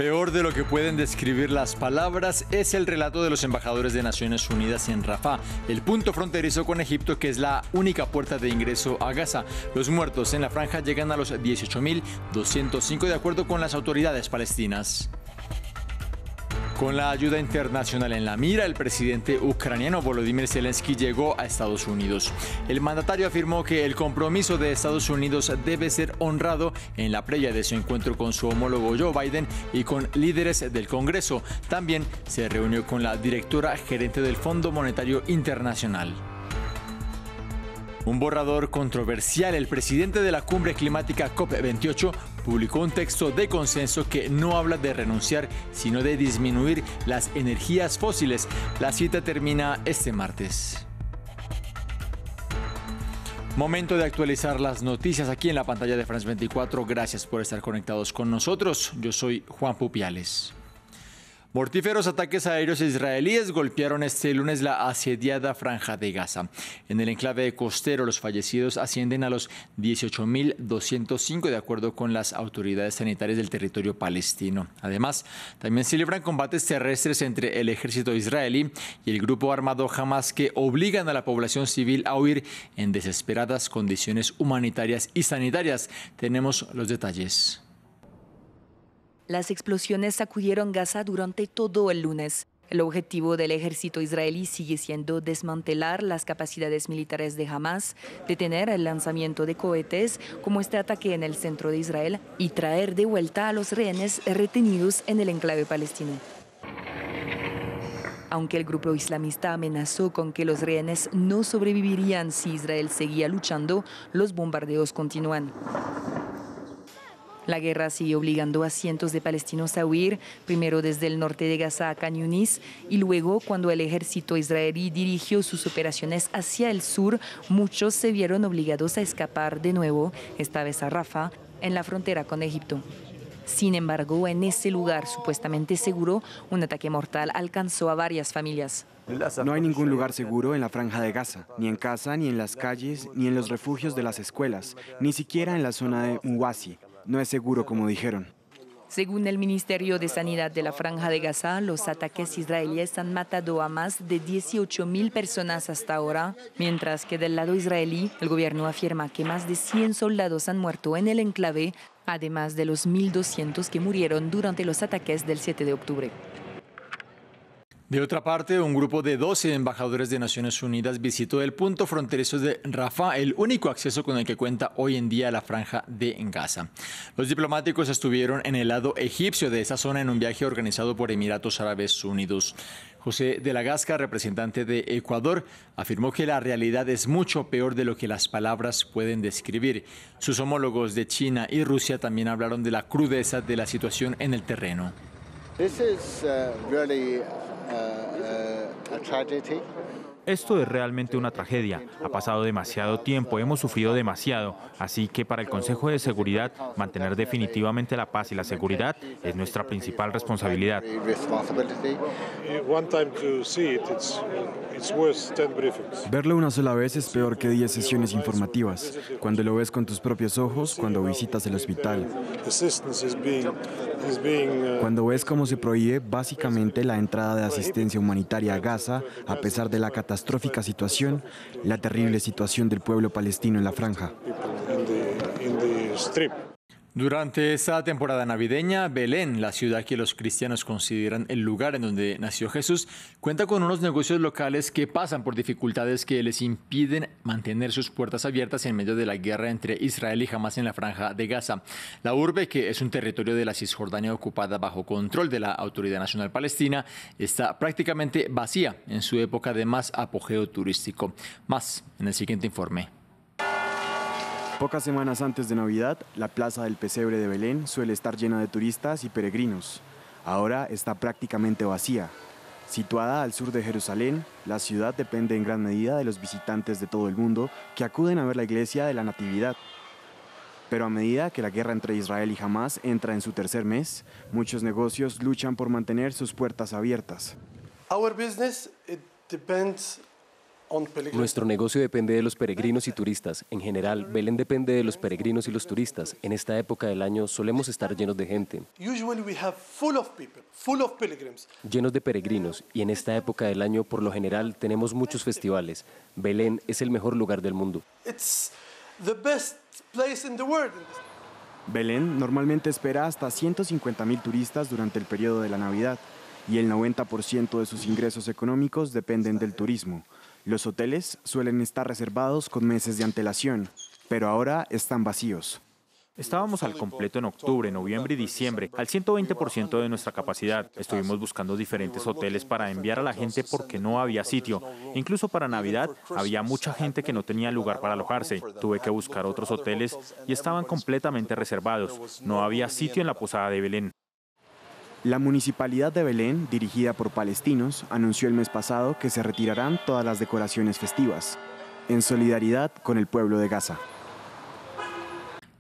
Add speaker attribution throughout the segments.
Speaker 1: Peor de lo que pueden describir las palabras es el relato de los embajadores de Naciones Unidas en Rafah, el punto fronterizo con Egipto que es la única puerta de ingreso a Gaza. Los muertos en la franja llegan a los 18.205 de acuerdo con las autoridades palestinas. Con la ayuda internacional en la mira, el presidente ucraniano Volodymyr Zelensky llegó a Estados Unidos. El mandatario afirmó que el compromiso de Estados Unidos debe ser honrado en la previa de su encuentro con su homólogo Joe Biden y con líderes del Congreso. También se reunió con la directora gerente del Fondo Monetario Internacional. Un borrador controversial. El presidente de la cumbre climática COP28 publicó un texto de consenso que no habla de renunciar, sino de disminuir las energías fósiles. La cita termina este martes. Momento de actualizar las noticias aquí en la pantalla de France 24. Gracias por estar conectados con nosotros. Yo soy Juan Pupiales. Mortíferos ataques aéreos israelíes golpearon este lunes la asediada Franja de Gaza. En el enclave costero, los fallecidos ascienden a los 18.205 de acuerdo con las autoridades sanitarias del territorio palestino. Además, también se libran combates terrestres entre el ejército israelí y el grupo armado Hamas que obligan a la población civil a huir en desesperadas condiciones humanitarias y sanitarias. Tenemos los detalles.
Speaker 2: Las explosiones sacudieron Gaza durante todo el lunes. El objetivo del ejército israelí sigue siendo desmantelar las capacidades militares de Hamas, detener el lanzamiento de cohetes como este ataque en el centro de Israel y traer de vuelta a los rehenes retenidos en el enclave palestino. Aunque el grupo islamista amenazó con que los rehenes no sobrevivirían si Israel seguía luchando, los bombardeos continúan. La guerra sigue obligando a cientos de palestinos a huir, primero desde el norte de Gaza a Khan Yunis y luego cuando el ejército israelí dirigió sus operaciones hacia el sur, muchos se vieron obligados a escapar de nuevo, esta vez a Rafah, en la frontera con Egipto. Sin embargo, en ese lugar supuestamente seguro, un ataque mortal alcanzó a varias familias.
Speaker 3: No hay ningún lugar seguro en la Franja de Gaza, ni en casa, ni en las calles, ni en los refugios de las escuelas, ni siquiera en la zona de Muwasi. No es seguro, como dijeron.
Speaker 2: Según el Ministerio de Sanidad de la Franja de Gaza, los ataques israelíes han matado a más de 18.000 personas hasta ahora, mientras que del lado israelí, el gobierno afirma que más de 100 soldados han muerto en el enclave, además de los 1.200 que murieron durante los ataques del 7 de octubre.
Speaker 1: De otra parte, un grupo de 12 embajadores de Naciones Unidas visitó el punto fronterizo de Rafah, el único acceso con el que cuenta hoy en día la Franja de Gaza. Los diplomáticos estuvieron en el lado egipcio de esa zona en un viaje organizado por Emiratos Árabes Unidos. José de la Gasca, representante de Ecuador, afirmó que la realidad es mucho peor de lo que las palabras pueden describir. Sus homólogos de China y Rusia también hablaron de la crudeza de la situación en el terreno.
Speaker 4: Esto es realmente una tragedia. Ha pasado demasiado tiempo, hemos sufrido demasiado. Así que para el Consejo de Seguridad, mantener definitivamente la paz y la seguridad es nuestra principal responsabilidad.
Speaker 3: Verlo una sola vez es peor que 10 sesiones informativas. Cuando lo ves con tus propios ojos, cuando visitas el hospital. Cuando ves cómo se prohíbe básicamente la entrada de asistencia humanitaria a Gaza, a pesar de la catastrófica situación, la terrible situación del pueblo palestino en la franja.
Speaker 1: Durante esta temporada navideña, Belén, la ciudad que los cristianos consideran el lugar en donde nació Jesús, cuenta con unos negocios locales que pasan por dificultades que les impiden mantener sus puertas abiertas en medio de la guerra entre Israel y Hamas en la Franja de Gaza. La urbe, que es un territorio de la Cisjordania ocupada bajo control de la Autoridad Nacional Palestina, está prácticamente vacía en su época de más apogeo turístico. Más en el siguiente informe.
Speaker 3: Pocas semanas antes de Navidad, la Plaza del Pesebre de Belén suele estar llena de turistas y peregrinos. Ahora está prácticamente vacía. Situada al sur de Jerusalén, la ciudad depende en gran medida de los visitantes de todo el mundo que acuden a ver la iglesia de la Natividad. Pero a medida que la guerra entre Israel y Hamas entra en su tercer mes, muchos negocios luchan por mantener sus puertas abiertas.
Speaker 5: Our business, it depends Nuestro negocio depende de los peregrinos y turistas. En general, Belén depende de los peregrinos y los turistas. En esta época del año solemos estar llenos de gente. Llenos de peregrinos. Y en esta época del año, por lo general, tenemos muchos festivales. Belén es el mejor lugar del mundo.
Speaker 3: Belén normalmente espera hasta 150.000 turistas durante el periodo de la Navidad y el 90% de sus ingresos económicos dependen del turismo. Los hoteles suelen estar reservados con meses de antelación, pero ahora están vacíos.
Speaker 4: Estábamos al completo en octubre, noviembre y diciembre, al 120% de nuestra capacidad. Estuvimos buscando diferentes hoteles para enviar a la gente porque no había sitio. Incluso para Navidad había mucha gente que no tenía lugar para alojarse. Tuve que buscar otros hoteles y estaban completamente reservados. No había sitio en la posada de Belén.
Speaker 3: La Municipalidad de Belén, dirigida por palestinos, anunció el mes pasado que se retirarán todas las decoraciones festivas, en solidaridad con el pueblo de Gaza.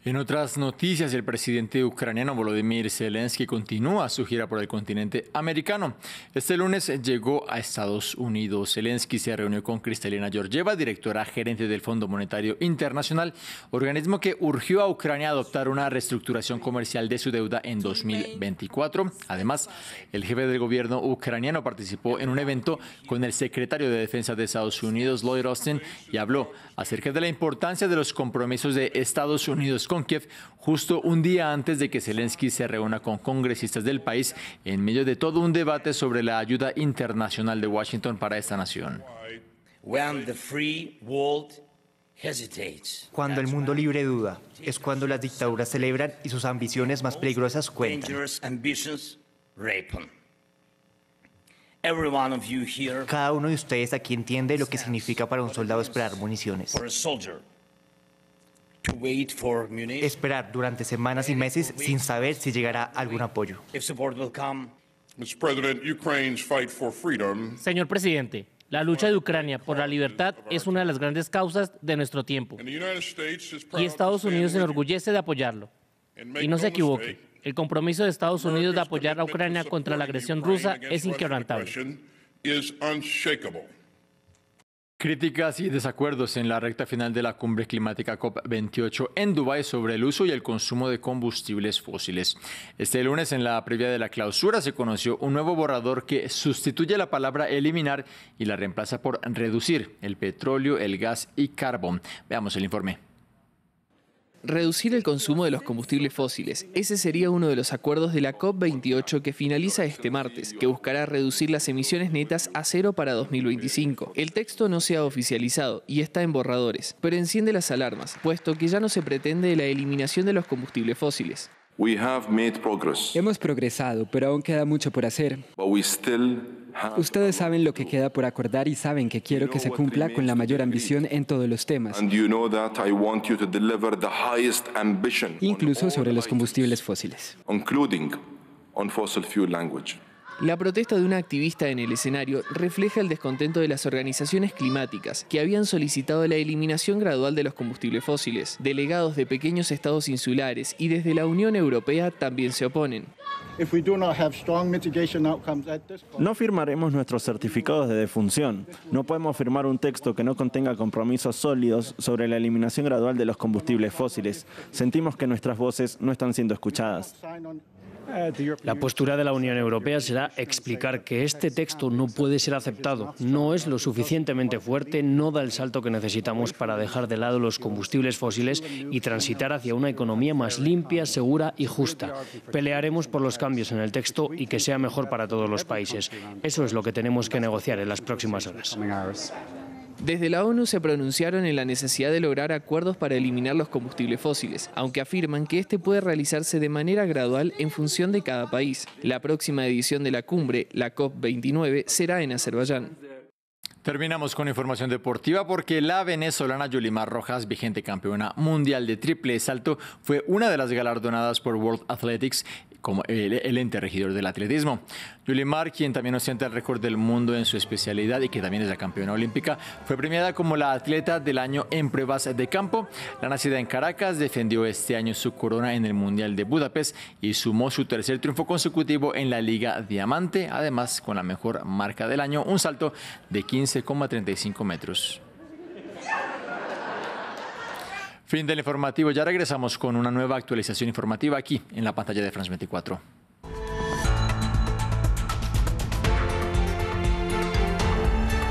Speaker 1: En otras noticias, el presidente ucraniano Volodymyr Zelensky continúa su gira por el continente americano. Este lunes llegó a Estados Unidos. Zelensky se reunió con Kristalina Georgieva, directora gerente del Fondo Monetario Internacional, organismo que urgió a Ucrania a adoptar una reestructuración comercial de su deuda en 2024. Además, el jefe del gobierno ucraniano participó en un evento con el secretario de Defensa de Estados Unidos, Lloyd Austin, y habló acerca de la importancia de los compromisos de Estados Unidos con Kiev, justo un día antes de que Zelensky se reúna con congresistas del país en medio de todo un debate sobre la ayuda internacional de Washington para esta nación.
Speaker 6: Cuando el mundo libre duda, es cuando las dictaduras celebran y sus ambiciones más peligrosas cuentan. Cada uno de ustedes aquí entiende lo que significa para un soldado esperar municiones. Esperar durante semanas y meses sin saber si llegará algún apoyo.
Speaker 7: Señor presidente, la lucha de Ucrania por la libertad es una de las grandes causas de nuestro tiempo. Y Estados Unidos se enorgullece de apoyarlo. Y no se equivoque, el compromiso de Estados Unidos de apoyar a Ucrania contra la agresión rusa es inquebrantable.
Speaker 1: Críticas y desacuerdos en la recta final de la cumbre climática COP28 en Dubái sobre el uso y el consumo de combustibles fósiles. Este lunes, en la previa de la clausura, se conoció un nuevo borrador que sustituye la palabra eliminar y la reemplaza por reducir el petróleo, el gas y carbón. Veamos el informe.
Speaker 8: Reducir el consumo de los combustibles fósiles. Ese sería uno de los acuerdos de la COP28 que finaliza este martes, que buscará reducir las emisiones netas a cero para 2025. El texto no se ha oficializado y está en borradores, pero enciende las alarmas, puesto que ya no se pretende la eliminación de los combustibles fósiles.
Speaker 9: Hemos progresado, pero aún queda mucho por hacer. Ustedes saben lo que queda por acordar y saben que quiero que se cumpla con la mayor ambición en todos los temas, incluso sobre los combustibles fósiles.
Speaker 8: La protesta de una activista en el escenario refleja el descontento de las organizaciones climáticas que habían solicitado la eliminación gradual de los combustibles fósiles. Delegados de pequeños estados insulares y desde la Unión Europea también se oponen.
Speaker 10: No firmaremos nuestros certificados de defunción. No podemos firmar un texto que no contenga compromisos sólidos sobre la eliminación gradual de los combustibles fósiles. Sentimos que nuestras voces no están siendo escuchadas.
Speaker 11: La postura de la Unión Europea será explicar que este texto no puede ser aceptado, no es lo suficientemente fuerte, no da el salto que necesitamos para dejar de lado los combustibles fósiles y transitar hacia una economía más limpia, segura y justa. Pelearemos por los cambios en el texto y que sea mejor para todos los países. Eso es lo que tenemos que negociar en las próximas horas.
Speaker 8: Desde la ONU se pronunciaron en la necesidad de lograr acuerdos para eliminar los combustibles fósiles, aunque afirman que este puede realizarse de manera gradual en función de cada país. La próxima edición de la cumbre, la COP29, será en Azerbaiyán.
Speaker 1: Terminamos con información deportiva porque la venezolana Yolimar Rojas, vigente campeona mundial de triple salto, fue una de las galardonadas por World Athletics como el ente regidor del atletismo. Yulimar, quien también ostenta el récord del mundo en su especialidad y que también es la campeona olímpica, fue premiada como la atleta del año en pruebas de campo. La nacida en Caracas defendió este año su corona en el Mundial de Budapest y sumó su tercer triunfo consecutivo en la Liga Diamante, además con la mejor marca del año, un salto de 15,35 metros. Fin del informativo. Ya regresamos con una nueva actualización informativa aquí en la pantalla de France 24.